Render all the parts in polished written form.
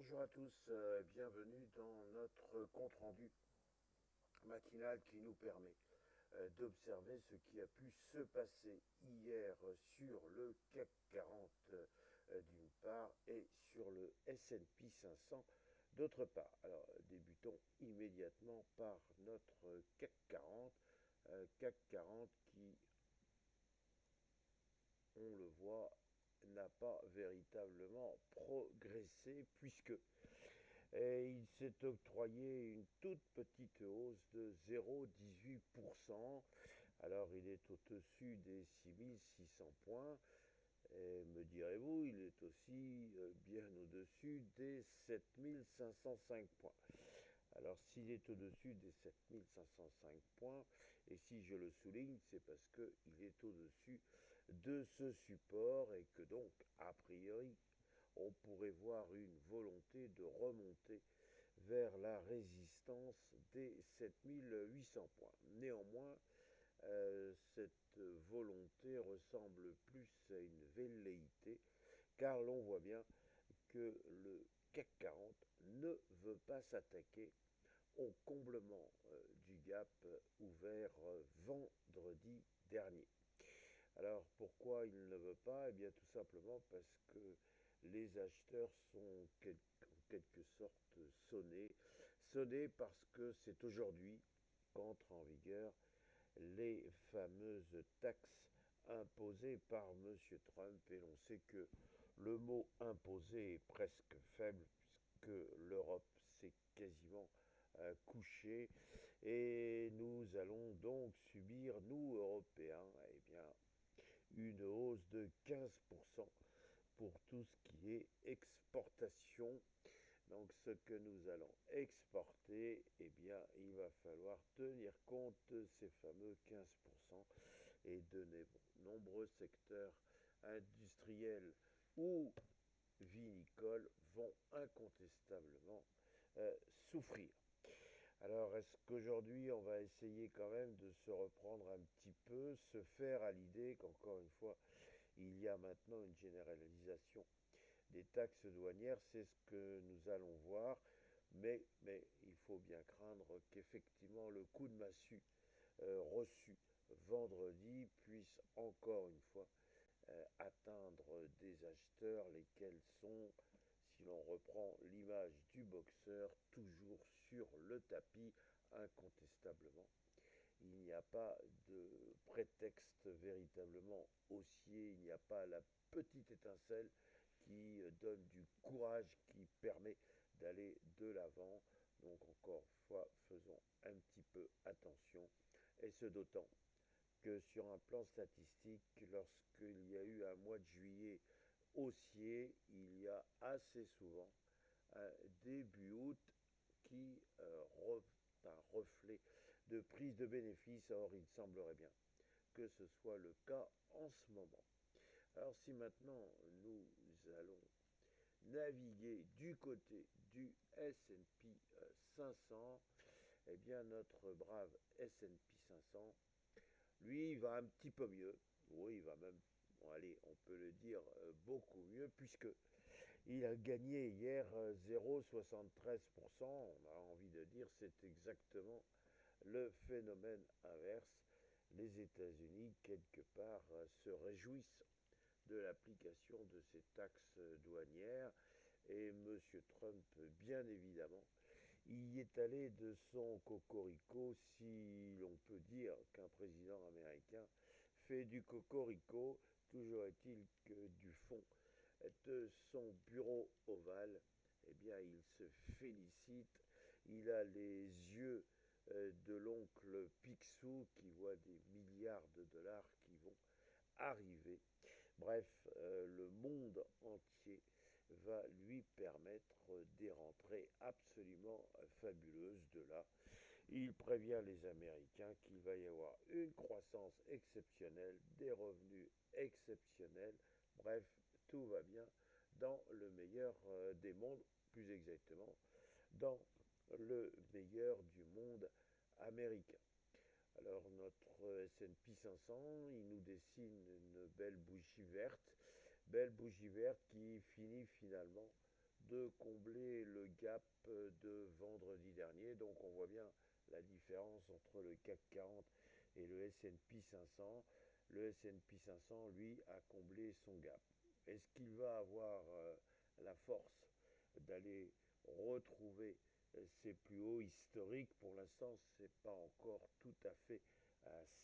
Bonjour à tous, bienvenue dans notre compte-rendu matinal qui nous permet d'observer ce qui a pu se passer hier sur le CAC 40 d'une part et sur le S&P 500 d'autre part. Alors débutons immédiatement par notre CAC 40, CAC 40 qui, on le voit, n'a pas véritablement progressé puisque et il s'est octroyé une toute petite hausse de 0,18%. Alors il est au-dessus des 6600 points. Et me direz-vous, il est aussi bien au-dessus des 7505 points. Alors s'il est au-dessus des 7505 points, et si je le souligne, c'est parce qu'il est au-dessus de ce support et que donc, a priori, on pourrait voir une volonté de remonter vers la résistance des 7800 points. Néanmoins, cette volonté ressemble plus à une velléité, car l'on voit bien que le CAC 40 ne veut pas s'attaquer au comblement du gap ouvert vendredi dernier. Alors pourquoi il ne veut pas? Eh bien tout simplement parce que les acheteurs sont en quelque sorte sonnés parce que c'est aujourd'hui qu'entrent en vigueur les fameuses taxes imposées par M. Trump. Et l'on sait que le mot imposé est presque faible puisque l'Europe s'est quasiment couchée et nous allons donc subir, nous Européens, eh bien, une hausse de 15% pour tout ce qui est exportation. Donc ce que nous allons exporter, eh bien, il va falloir tenir compte de ces fameux 15% et de nombreux secteurs industriels ou vinicoles vont incontestablement souffrir. Alors, est-ce qu'aujourd'hui, on va essayer quand même de se reprendre un petit peu, se faire à l'idée qu'encore une fois, il y a maintenant une généralisation des taxes douanières, c'est ce que nous allons voir, mais il faut bien craindre qu'effectivement le coup de massue reçu vendredi puisse encore une fois atteindre des acheteurs, lesquels sont, si l'on reprend l'image du boxeur, toujours sur le tapis, incontestablement. Il n'y a pas de prétexte véritablement haussier, il n'y a pas la petite étincelle qui donne du courage, qui permet d'aller de l'avant. Donc encore une fois, faisons un petit peu attention, et ce d'autant que sur un plan statistique, lorsqu'il y a eu un mois de juillet haussier, il y a assez souvent un début août qui un reflet de prise de bénéfices. Or, il semblerait bien que ce soit le cas en ce moment. Alors, si maintenant nous allons naviguer du côté du S&P 500, eh bien notre brave S&P 500, lui, il va un petit peu mieux. Oui, il va même, bon, allez, on peut le dire beaucoup mieux, puisque il a gagné hier 0,73%. On a envie de dire c'est exactement le phénomène inverse. Les États-Unis, quelque part, se réjouissent de l'application de ces taxes douanières et M. Trump, bien évidemment, y est allé de son cocorico, si l'on peut dire qu'un président américain fait du cocorico. Toujours est-il que du fond de son bureau ovale, eh bien, il se félicite. Il a les yeux de l'oncle Picsou qui voit des milliards de dollars qui vont arriver. Bref, le monde entier va lui permettre des rentrées absolument fabuleuses de là. Il prévient les Américains qu'il va y avoir une croissance exceptionnelle, des revenus exceptionnels. Bref, tout va bien dans le meilleur des mondes, plus exactement dans le meilleur du monde américain. Alors notre S&P 500, il nous dessine une belle bougie verte qui finit finalement de combler le gap de vendredi dernier. Donc on voit bien la différence entre le CAC 40 et le S&P 500. Le S&P 500, lui, a comblé son gap. Est-ce qu'il va avoir la force d'aller retrouver ses plus hauts historiques? Pour l'instant, ce n'est pas encore tout à fait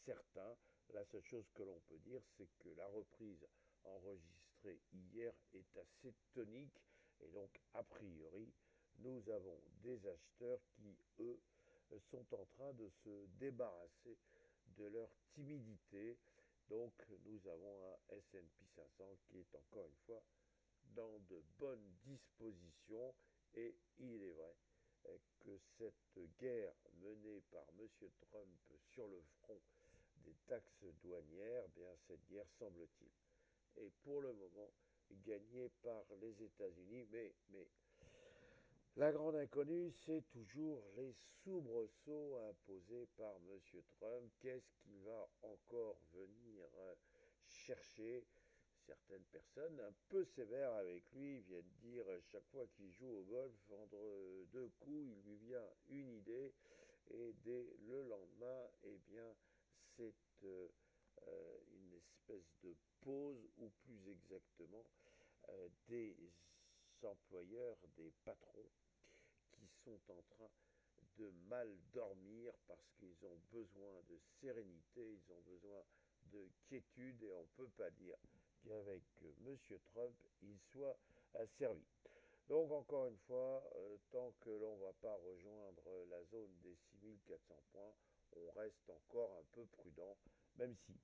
certain. La seule chose que l'on peut dire, c'est que la reprise enregistrée hier est assez tonique et donc a priori, nous avons des acheteurs qui, eux, sont en train de se débarrasser de leur timidité. Donc nous avons un S&P 500 qui est encore une fois dans de bonnes dispositions et il est vrai que cette guerre menée par M. Trump sur le front des taxes douanières, bien cette guerre semble-t-il est pour le moment gagnée par les États-Unis, mais la grande inconnue, c'est toujours les soubresauts imposés par M. Trump. Qu'est-ce qu'il va encore venir chercher? Certaines personnes un peu sévères avec lui viennent dire chaque fois qu'il joue au golf, entre deux coups, il lui vient une idée et dès le lendemain, eh bien, c'est une espèce de pause, ou plus exactement, des employeurs, des patrons qui sont en train de mal dormir parce qu'ils ont besoin de sérénité, ils ont besoin de quiétude et on ne peut pas dire qu'avec M. Trump, il soit servi. Donc encore une fois, tant que l'on ne va pas rejoindre la zone des 6400 points, on reste encore un peu prudent, même si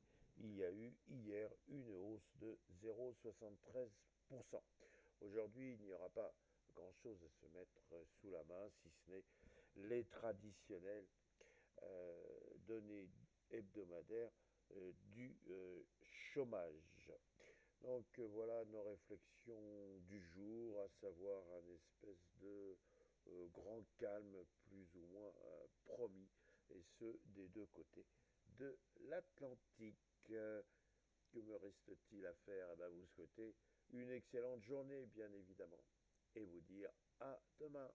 il y a eu hier une hausse de 0,73%. Aujourd'hui, il n'y aura pas grand-chose à se mettre sous la main, si ce n'est les traditionnelles données hebdomadaires du chômage. Donc voilà nos réflexions du jour, à savoir un espèce de grand calme plus ou moins promis, et ce des deux côtés de l'Atlantique. Que me reste-t-il à faire? Vous souhaiter une excellente journée, bien évidemment, et vous dire à demain.